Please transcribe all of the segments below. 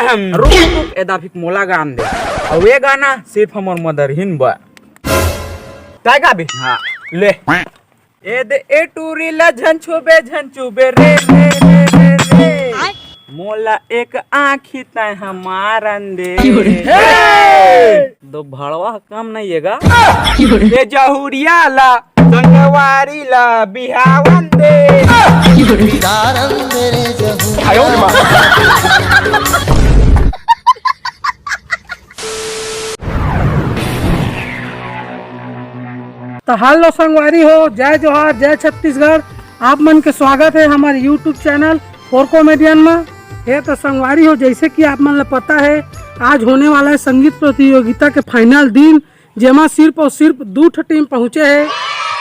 रुक रुक एदा फिक मोला गान दे और ये गाना सिर्फ हमर मदर हिन बा काय गाबे हां ले ए दे ए टूरी ला झंचुबे रे मोला एक आँखी तय हमारन दे दो भड़वा काम नहीं हैगा ये जहुरिया ला संगवारी ला बिहावन दे आयो तो हेलो संगवारी हो, जय जोहार, जय छत्तीसगढ़। आप मन के स्वागत है हमारे यूट्यूब चैनल फोर कॉमेडियन में। ये तो संगवारी हो, जैसे कि आप मन पता है आज होने वाला है संगीत प्रतियोगिता के फाइनल दिन, जेमा सिर्फ और सिर्फ 2 टीम पहुँचे है।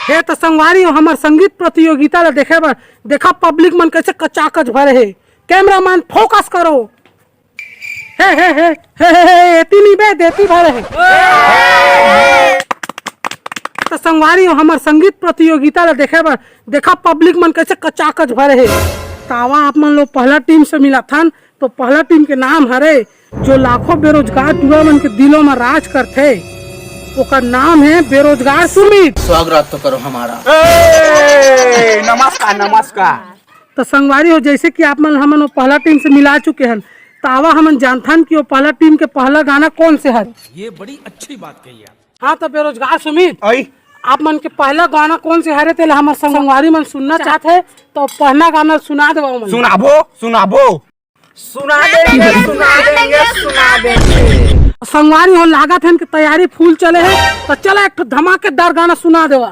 ये तो संगवारी हो हमारे संगीत प्रतियोगिता ला देखे बर देखा पब्लिक मन कैसे कचाकच भरे है। कैमरामैन फोकस करो। हे एती नहीं बे देती भरे है। तो संगवारी हो हमारे संगीत प्रतियोगिता ला देखे बर देखा पब्लिक मन कैसे कचाकच भरे है। तावा आप मन लोग पहला टीम से मिला था, तो पहला टीम के नाम हरे जो लाखों बेरोजगार युवा मन के दिलों में राज करते, ओका नाम है बेरोजगार सुमित। स्वागत तो करो हमारा। नमस्कार नमस्कार। तो संगवारी हो जैसे कि आप मन हमन पहला टीम से मिला चुके हैं, तावा हमन जानथन कि वो पहला टीम के पहला गाना कौन से है। ये बड़ी अच्छी बात कही है। हाँ तो बेरोजगार सुमित, आई आप मन के पहला गाना कौन से हरे तेल हमारे संगवारी मन सुनना चाहते हैं, तो पहला गाना सुना दे। सुना देंगे। संगवारी हो लागत है कि तैयारी फूल चले है, तो चला एक धमाकेदार गाना सुना देवा।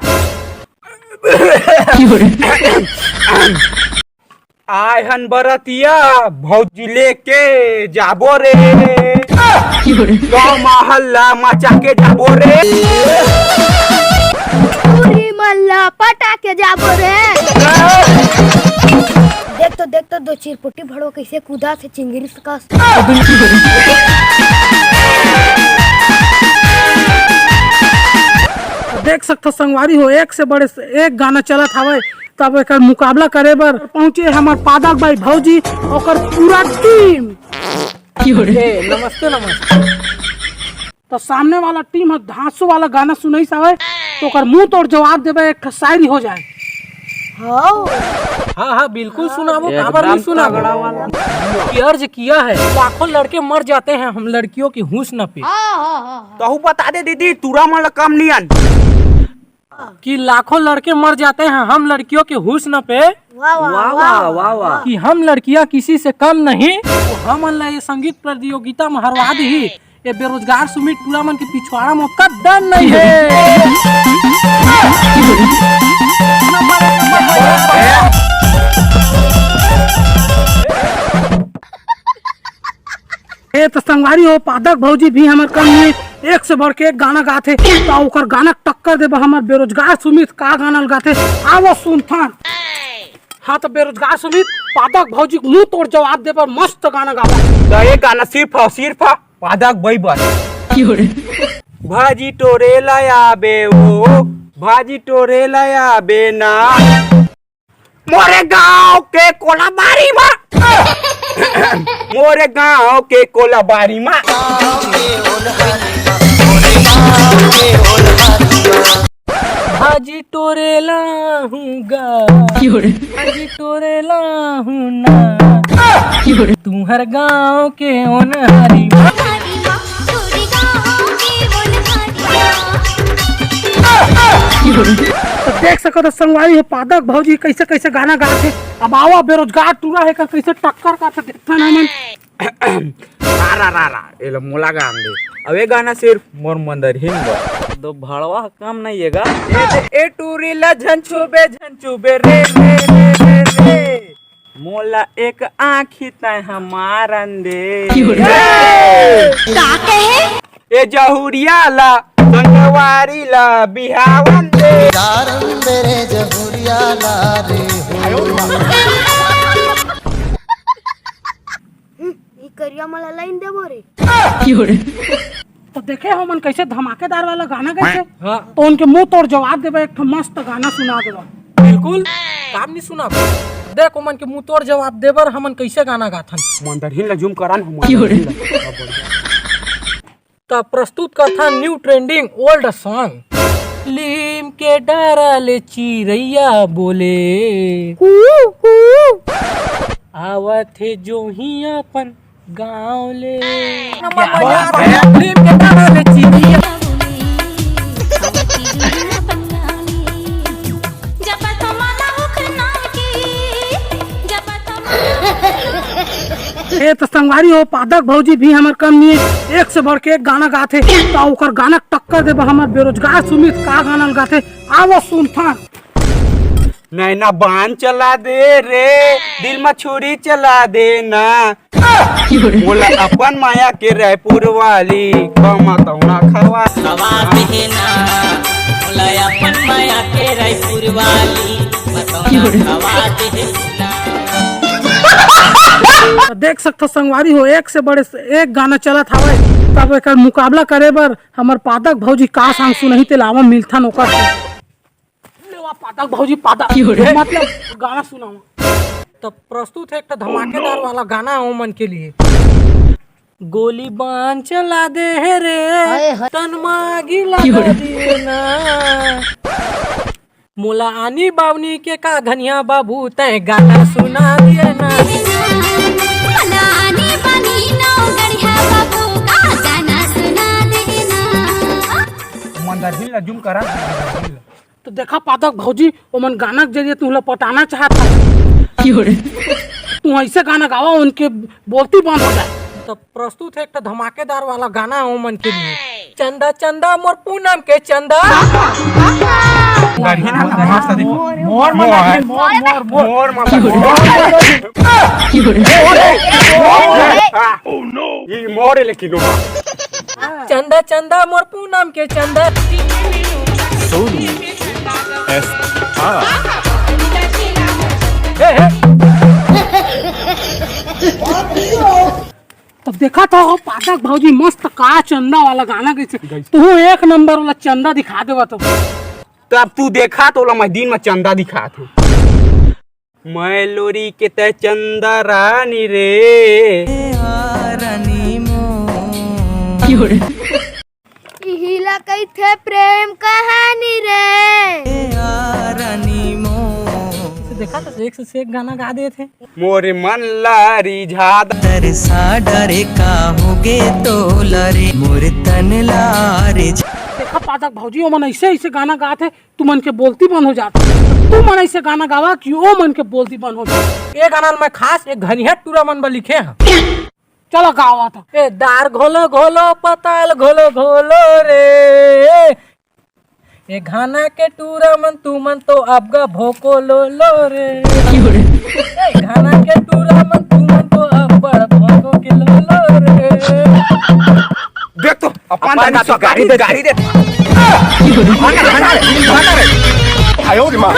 आय हन बरतिया भौजी लेके जाबो रे, गाँव मोहल्ला मचा के जाबो रे, पूरी मल्ला पटा के जाबो रे। देख तो 2 चिरपुटी भड़ो कैसे कूदा थे चिंगरी का। देख सकते संगवारी हो एक से बड़े एक गाना चला था, तब एक मुकाबला करे बर पहुंचे हमार पादक भाई भौजी और पूरा टीम। नमस्ते। तो सामने वाला टीम है धांसू वाला गाना सुनई सावे, तो कर मुंह तोड़ जवाब देवे, एक शायरी हो जाए। हाँ बिल्कुल सुनाबो, खबर नहीं सुनाबो। अर्ज किया है लाखों लड़के मर जाते हैं, हम लड़कियों की हुस्न पे। तो बता दे दीदी तुरा मन कम नियन कि लाखों लड़के मर जाते हैं हम लड़कियों के हुस्न पे। वाह कि हम लड़कियां किसी से कम नहीं, तो हम ये संगीत प्रतियोगिता में हरवा दी। ये बेरोजगार सुमित टूला मन के पिछवाड़ा में कदम नहीं है। तो संगवारी हो पादक भौजी भी हमारे कम नहीं, एक से बढ़ के एक गाना गाते, तो ओकर गाना टक्कर देबा हमारे बेरोजगार सुमित का गाना गाते। आवो सुनथान। हाँ तो बेरोजगार सुमित पादक भौजी मुंह तोड़ जवाब देबा, मस्त गाना गावा। तो ये गाना सिर्फ पादक भाई बस। भाजी टोरे लाया बे ओ, भाजी टोरे लाया बे ना मोरे गांव के कोलाबारी माँ, मोरे गांव के कोलाबारी माँ। भाजी टोरे लाहूंगा, भाजी टोरे लाहूना, तुम्हार गाँव के ओनहारी। तो देख सको तो संगवारी है पादक भौजी कैसे कैसे गाना गाते। अब आवा बेरोजगार टूरा है कैसे टक्कर का देखता ना मन। रा एलो मोला गान दे। अब ये गाना सिर्फ मोर मंदर हिन बा, दो भड़वा काम नहीं हैगा। ए टूरी ला झंचुबे रे मोला एक आँखी तय हमारन दे। ए जहुरिया ला संगवारी ला बिहावन दे, जहुरिया ला रे करिया मला लाइन देबो रे। तो देखे हो मन कैसे धमाकेदार वाला गाना कैसे। हाँ। तो उनके मुंह तोड़ जवाब देबा, एक मस्त गाना सुना देबा। बिल्कुल काम नहीं सुना। देख ओमन के मुंह तोड़ जवाब देबर हमन कैसे गाना गाथन। मंदरहीन ला जूम करा ना। तब प्रस्तुत करथा न्यू ट्रेंडिंग ओल्ड सॉन्ग। लीम के डारल चिरैया बोले आवत है जो ही अपन गाँव ले। लीम के डारल चिरैया तो संगवारी हो पादक भौजी भी हमार कम नहीं है, एक से बढ़ के एक गाना गाथे तो ओकर गाना टक्कर देबा हमार बेरोजगार सुमित का गाना गाथे आवो सुन था। नैना बान चला दे रे दिल में छुरी चला दे ना बोला अपन माया के रायपुर वाली कमा तौना खवा दे ना बोला अपन माया के रायपुर वाली खवा दे ना। देख सकते संगवारी हो एक से बड़े एक गाना चला था तब एक मुकाबला करे बर हमार पादक भौजी का सांग सुनही ते लावा मिलथा नौकर से। लेवा पादक भौजी पादक मतलब गाना सुनावा। तब प्रस्तुत है एक धमाकेदार वाला गाना ओमन के लिए। गोली बान चला दे रे तनमा गिला दे ना मोला आनी बावनी के का घनिया बाबू तय गाना सुना दिए ना। मंदरहीन ला जूम करा। तो देखा पादक भौजी ओमन गाना के जरिए तुमला पटाना चाहता तू ऐसे गाना गावा उनके बोलती बंद हो जाए। तब प्रस्तुत है एक धमाकेदार वाला गाना ओमन के लिए। चंदा चंदा मोर पूनम के चंदा मोर मोर लेकिन चंदा चंदा मोर पूनम के चंदा। तब देखा था वो पादक भौजी मस्त का चंदा वाला गाना कैसे तू एक नंबर वाला चंदा दिखा देगा। तो तब तू देखा तो मैं दिन में चंदा दिखा थे मैं लोरी के ते चंदा रानी रे रानी मो हिला कई थे प्रेम कहानी रे रानी मो। देखा तो एक से एक गाना गा दिए थे। मोरे मन लारी झाद दरसा डरे का होगे तो लरे मोर तन लारे। देखा पादक भौजी ओ मन ऐसे ऐसे गाना गाते तू मन के बोलती बंद हो जाती। तू मन ऐसे गाना गावा कि ओ मन के बोलती बंद हो जाती। ये गाना मैं खास एक घनिया टूरा मन पर लिखे हैं। चलो गावा था ए दार घोलो घोलो पताल घोलो घोलो रे ए घाना के टूरा मन तू मन तो अब गा भोको लो लो रे ए घाना के टूरा मन तू मन तो अब बड़ भोको के लो लो रे। देख तो अपन गाड़ी दे आयो रे मां